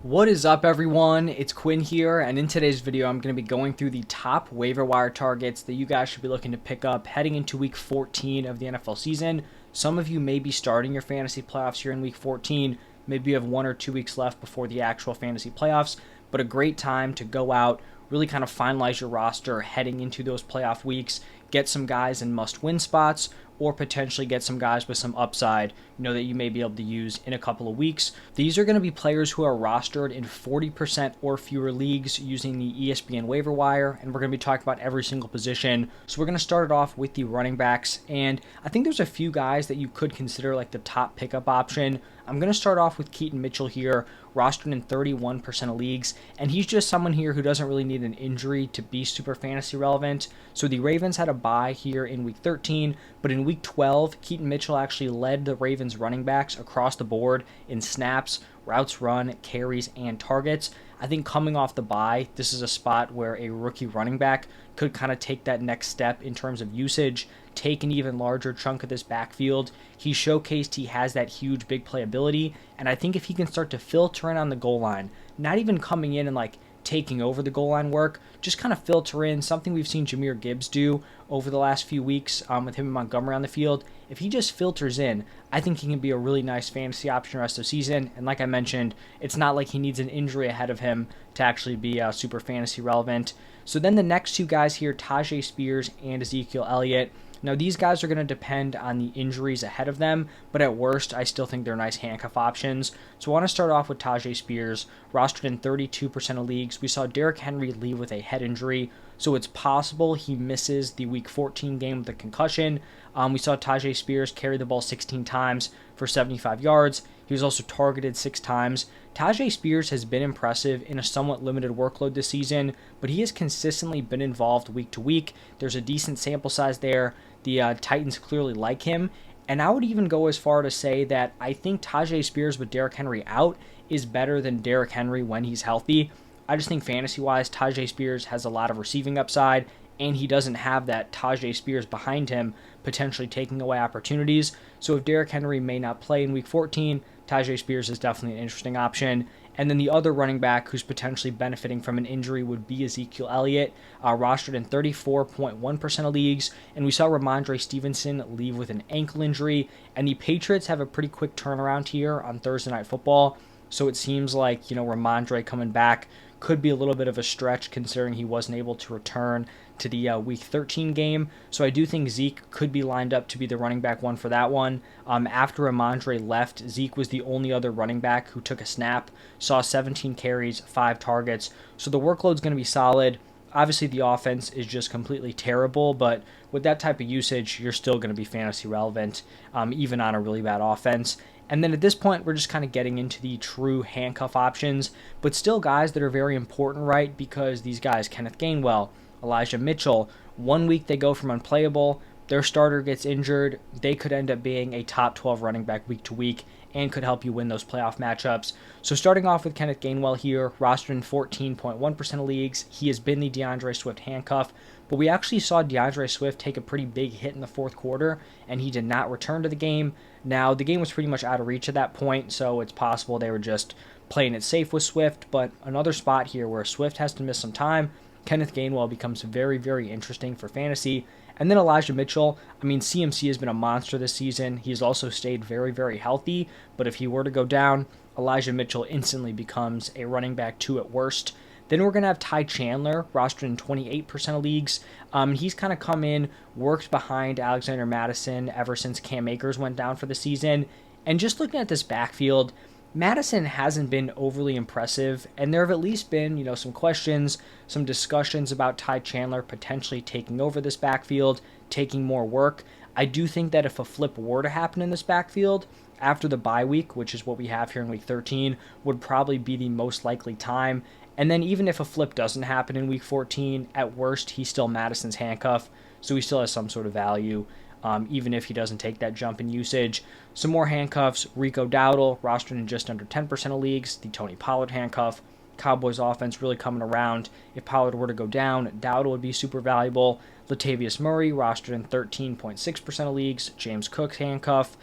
What is up, everyone? It's Quinn here, and in today's video I'm going to be going through the top waiver wire targets that you guys should be looking to pick up heading into week 14 of the NFL season. Some of you may be starting your fantasy playoffs here in week 14. Maybe you have 1 or 2 weeks left before the actual fantasy playoffs, but a great time to go out, really kind of finalize your roster heading into those playoff weeks, get some guys in must-win spots, or potentially get some guys with some upside, that you may be able to use in a couple of weeks. These are going to be players who are rostered in 40% or fewer leagues using the ESPN waiver wire, and we're going to be talking about every single position. So we're going to start it off with the running backs, and I think there's a few guys that you could consider like the top pickup option. I'm going to start off with Keaton Mitchell here, rostered in 31% of leagues, and he's just someone here who doesn't really need an injury to be super fantasy relevant. So the Ravens had a bye here in week 13, but in week 12, Keaton Mitchell actually led the Ravens running backs across the board in snaps, routes run, carries, and targets. I think coming off the bye, this is a spot where a rookie running back could kind of take that next step in terms of usage, take an even larger chunk of this backfield. He showcased he has that huge big playability, and I think if he can start to filter in on the goal line, not even coming in and like taking over the goal line work, just kind of filter in, something we've seen Jahmyr Gibbs do over the last few weeks with him and Montgomery on the field. If he just filters in, I think he can be a really nice fantasy option the rest of the season. And like I mentioned, it's not like he needs an injury ahead of him to actually be super fantasy relevant. So then the next two guys here, Tajay Spears and Ezekiel Elliott. Now, these guys are going to depend on the injuries ahead of them, but at worst, I still think they're nice handcuff options. So I want to start off with Tajay Spears, rostered in 32% of leagues. We saw Derrick Henry leave with a head injury, so it's possible he misses the Week 14 game with a concussion. We saw Tajay Spears carry the ball 16 times for 75 yards. He was also targeted 6 times. Tajay Spears has been impressive in a somewhat limited workload this season, but he has consistently been involved week to week. There's a decent sample size there. The Titans clearly like him, and I would even go as far to say that I think Tajay Spears with Derrick Henry out is better than Derrick Henry when he's healthy. I just think fantasy-wise, Tajay Spears has a lot of receiving upside, and he doesn't have that Tajay Spears behind him potentially taking away opportunities. So if Derrick Henry may not play in Week 14, Tajay Spears is definitely an interesting option. And then the other running back who's potentially benefiting from an injury would be Ezekiel Elliott, rostered in 34.1% of leagues. And we saw Ramondre Stevenson leave with an ankle injury. And the Patriots have a pretty quick turnaround here on Thursday Night Football. So it seems like, Ramondre coming back could be a little bit of a stretch considering he wasn't able to return to the Week 13 game. So I do think Zeke could be lined up to be the running back one for that one. After Ramondre left, Zeke was the only other running back who took a snap, saw 17 carries, 5 targets. So the workload's going to be solid. Obviously, the offense is just completely terrible, but with that type of usage, you're still going to be fantasy relevant, even on a really bad offense. And then at this point, we're just kind of getting into the true handcuff options, but still guys that are very important, right? Because these guys, Kenneth Gainwell, Elijah Mitchell, 1 week they go from unplayable, their starter gets injured, they could end up being a top 12 running back week to week and could help you win those playoff matchups. So starting off with Kenneth Gainwell here, rostered in 14.1% of leagues. He has been the DeAndre Swift handcuff, but we actually saw DeAndre Swift take a pretty big hit in the fourth quarter, and he did not return to the game. Now, the game was pretty much out of reach at that point, so it's possible they were just playing it safe with Swift, but another spot here where Swift has to miss some time, Kenneth Gainwell becomes very, very interesting for fantasy. And then Elijah Mitchell, CMC has been a monster this season. He's also stayed very, very healthy, but if he were to go down, Elijah Mitchell instantly becomes a running back 2 at worst. Then we're going to have Ty Chandler, rostered in 28% of leagues. He's kind of come in, worked behind Alexander Mattison ever since Cam Akers went down for the season. And just looking at this backfield, Madison hasn't been overly impressive, and there have at least been, some questions, some discussions about Ty Chandler potentially taking over this backfield, taking more work. I do think that if a flip were to happen in this backfield, after the bye week, which is what we have here in Week 13, would probably be the most likely time. And then even if a flip doesn't happen in Week 14, at worst, he's still Madison's handcuff, so he still has some sort of value. Even if he doesn't take that jump in usage. Some more handcuffs, Rico Dowdle, rostered in just under 10% of leagues, the Tony Pollard handcuff. Cowboys offense really coming around. If Pollard were to go down, Dowdle would be super valuable. Latavius Murray, rostered in 13.6% of leagues, James Cook handcuff.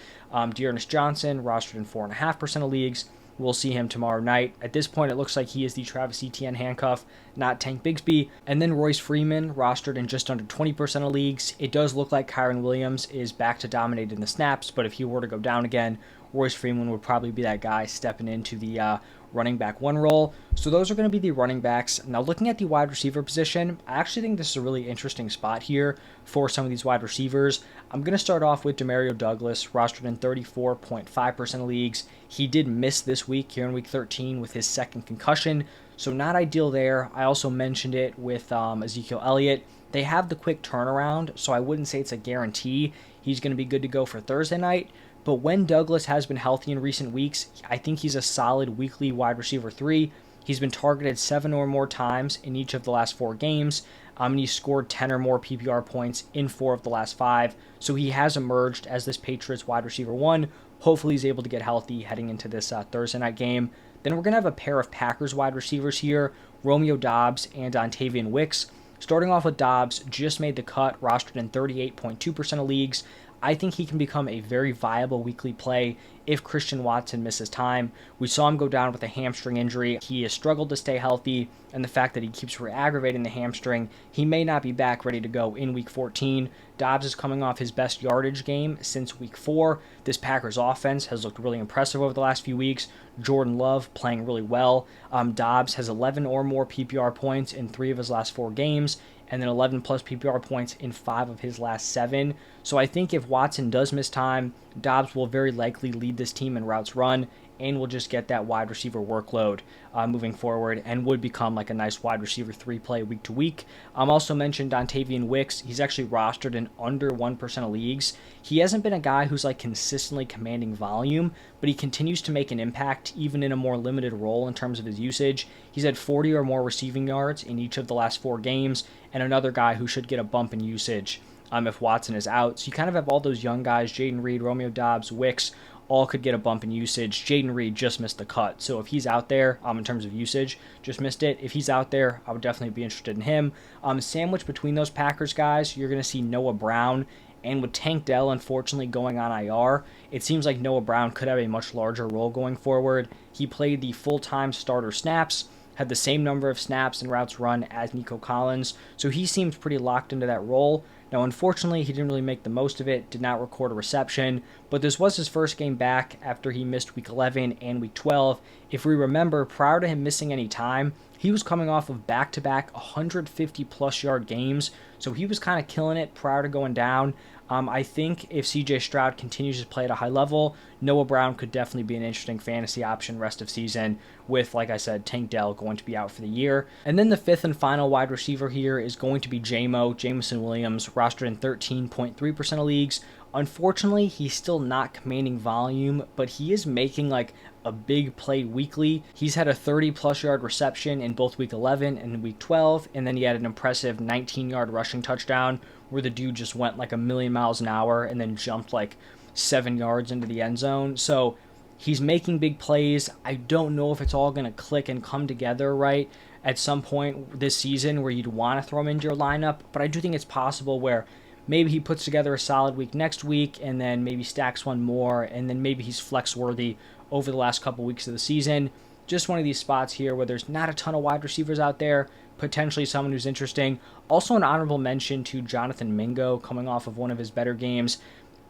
Dearness Johnson, rostered in 4.5% of leagues. We'll see him tomorrow night. At this point, it looks like he is the Travis Etienne handcuff, not Tank Bigsby. And then Royce Freeman, rostered in just under 20% of leagues. It does look like Kyron Williams is back to dominate in the snaps, but if he were to go down again, Royce Freeman would probably be that guy stepping into the running back one role. So those are going to be the running backs. Now looking at the wide receiver position, I actually think this is a really interesting spot here for some of these wide receivers. I'm going to start off with Demario Douglas, rostered in 34.5% of leagues. He did miss this week here in week 13 with his second concussion, so not ideal there. I also mentioned it with Ezekiel Elliott. They have the quick turnaround, so I wouldn't say it's a guarantee he's going to be good to go for Thursday night. But when Douglas has been healthy in recent weeks, I think he's a solid weekly wide receiver 3. He's been targeted 7 or more times in each of the last 4 games, and he's scored 10 or more PPR points in 4 of the last 5. So he has emerged as this Patriots wide receiver 1. Hopefully he's able to get healthy heading into this Thursday night game. Then we're going to have a pair of Packers wide receivers here, Romeo Doubs and Dontavian Wicks. Starting off with Doubs, just made the cut, rostered in 38.2% of leagues. I think he can become a very viable weekly play if Christian Watson misses time. We saw him go down with a hamstring injury. He has struggled to stay healthy, and the fact that he keeps re-aggravating the hamstring, he may not be back ready to go in week 14. Doubs is coming off his best yardage game since week 4. This Packers offense has looked really impressive over the last few weeks. Jordan Love playing really well. Doubs has 11 or more PPR points in 3 of his last 4 games, and then 11 plus PPR points in 5 of his last 7. So I think if Watson does miss time, Doubs will very likely lead this team in routes run and will just get that wide receiver workload moving forward and would become like a nice wide receiver 3 play week to week. Also mentioned Dontavian Wicks. He's actually rostered in under 1% of leagues. He hasn't been a guy who's like consistently commanding volume, but he continues to make an impact even in a more limited role in terms of his usage. He's had 40 or more receiving yards in each of the last 4 games, and another guy who should get a bump in usage if Watson is out. So you kind of have all those young guys, Jaden Reed, Romeo Doubs, Wicks, all could get a bump in usage. Jaden Reed just missed the cut. So if he's out there, in terms of usage, just missed it. If he's out there, I would definitely be interested in him. Sandwiched between those Packers guys, you're going to see Noah Brown. And with Tank Dell, unfortunately, going on IR, it seems like Noah Brown could have a much larger role going forward. He played the full-time starter snaps, had the same number of snaps and routes run as Nico Collins, so he seems pretty locked into that role. Now, unfortunately, he didn't really make the most of it, did not record a reception, but this was his first game back after he missed Week 11 and Week 12. If we remember, prior to him missing any time, he was coming off of back-to-back 150-plus yard games, so he was kind of killing it prior to going down. I think if C.J. Stroud continues to play at a high level, Noah Brown could definitely be an interesting fantasy option rest of season with, like I said, Tank Dell going to be out for the year. And then the 5th and final wide receiver here is going to be Jameson Williams, rostered in 13.3% of leagues. Unfortunately, he's still not commanding volume, but he is making like a big play weekly. He's had a 30-plus yard reception in both Week 11 and Week 12, and then he had an impressive 19-yard rushing touchdown where the dude just went like a million miles an hour and then jumped like 7 yards into the end zone. So he's making big plays. I don't know if it's all going to click and come together right at some point this season where you'd want to throw him into your lineup, but I do think it's possible where maybe he puts together a solid week next week and then maybe stacks one more, and then maybe he's flex worthy over the last couple weeks of the season. Just one of these spots here where there's not a ton of wide receivers out there, potentially someone who's interesting. Also an honorable mention to Jonathan Mingo coming off of one of his better games.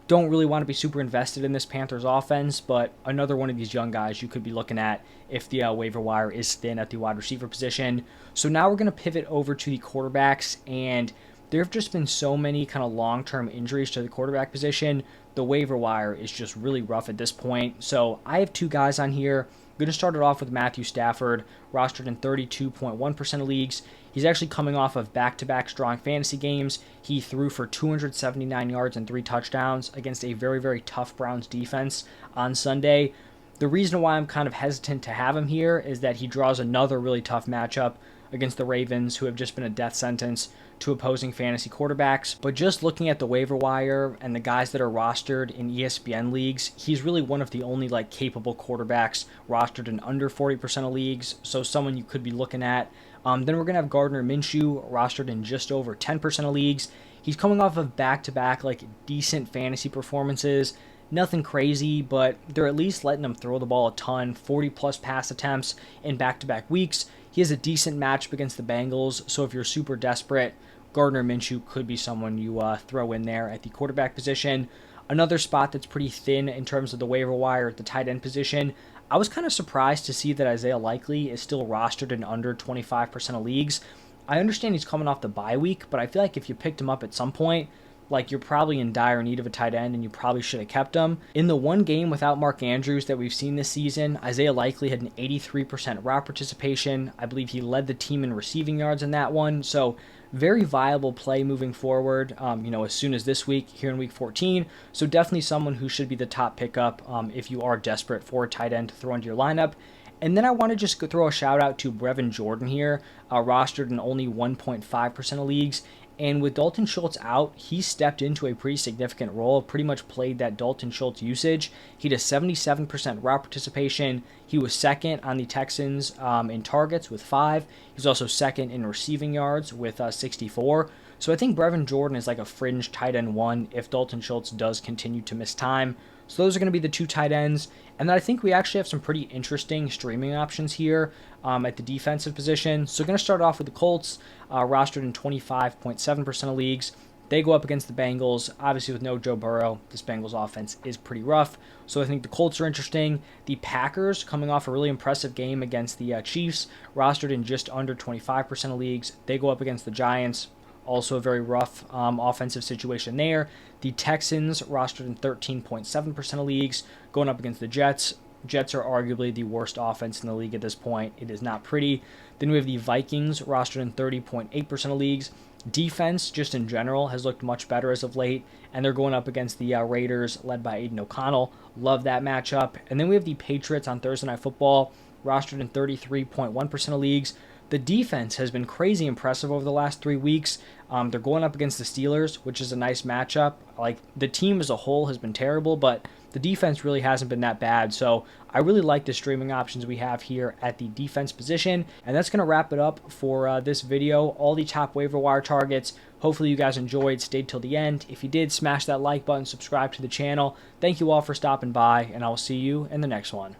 Don't really want to be super invested in this Panthers offense, but another one of these young guys you could be looking at if the waiver wire is thin at the wide receiver position. So now we're going to pivot over to the quarterbacks, and there have just been so many kind of long-term injuries to the quarterback position. The waiver wire is just really rough at this point. So I have 2 guys on here. I'm going to start it off with Matthew Stafford, rostered in 32.1% of leagues. He's actually coming off of back-to-back strong fantasy games. He threw for 279 yards and 3 touchdowns against a very, very tough Browns defense on Sunday. The reason why I'm kind of hesitant to have him here is that he draws another really tough matchup against the Ravens, who have just been a death sentence to opposing fantasy quarterbacks. But just looking at the waiver wire and the guys that are rostered in ESPN leagues, he's really one of the only like capable quarterbacks rostered in under 40% of leagues, so someone you could be looking at. Then we're going to have Gardner Minshew rostered in just over 10% of leagues. He's coming off of back-to-back like decent fantasy performances. Nothing crazy, but they're at least letting him throw the ball a ton, 40 plus pass attempts in back-to-back weeks. He has a decent matchup against the Bengals, so if you're super desperate, Gardner Minshew could be someone you throw in there at the quarterback position. Another spot that's pretty thin in terms of the waiver wire at the tight end position. I was kind of surprised to see that Isaiah Likely is still rostered in under 25% of leagues. I understand he's coming off the bye week, but I feel like if you picked him up at some point, like you're probably in dire need of a tight end and you probably should have kept him. In the one game without Mark Andrews that we've seen this season, Isaiah Likely had an 83% route participation. I believe he led the team in receiving yards in that one. So very viable play moving forward, as soon as this week here in week 14. So definitely someone who should be the top pickup if you are desperate for a tight end to throw into your lineup. And then I want to just throw a shout out to Brevin Jordan here, rostered in only 1.5% of leagues. And with Dalton Schultz out, he stepped into a pretty significant role, pretty much played that Dalton Schultz usage. He had a 77% route participation. He was second on the Texans in targets with 5. He was also second in receiving yards with 64. So I think Brevin Jordan is like a fringe tight end 1 if Dalton Schultz does continue to miss time. So those are going to be the 2 tight ends. And then I think we actually have some pretty interesting streaming options here at the defensive position. So going to start off with the Colts, rostered in 25.7% of leagues. They go up against the Bengals. Obviously, with no Joe Burrow, this Bengals offense is pretty rough. So I think the Colts are interesting. The Packers, coming off a really impressive game against the Chiefs, rostered in just under 25% of leagues. They go up against the Giants. Also a very rough offensive situation there. The Texans rostered in 13.7% of leagues, going up against the Jets. Jets are arguably the worst offense in the league at this point. It is not pretty. Then we have the Vikings rostered in 30.8% of leagues. Defense, just in general, has looked much better as of late, and they're going up against the Raiders, led by Aiden O'Connell. Love that matchup. And then we have the Patriots on Thursday Night Football, rostered in 33.1% of leagues. The defense has been crazy impressive over the last 3 weeks. They're going up against the Steelers, which is a nice matchup. Like, the team as a whole has been terrible, but the defense really hasn't been that bad. So I really like the streaming options we have here at the defense position. And that's going to wrap it up for this video. All the top waiver wire targets. Hopefully you guys enjoyed, stayed till the end. If you did, smash that like button, subscribe to the channel. Thank you all for stopping by, and I will see you in the next one.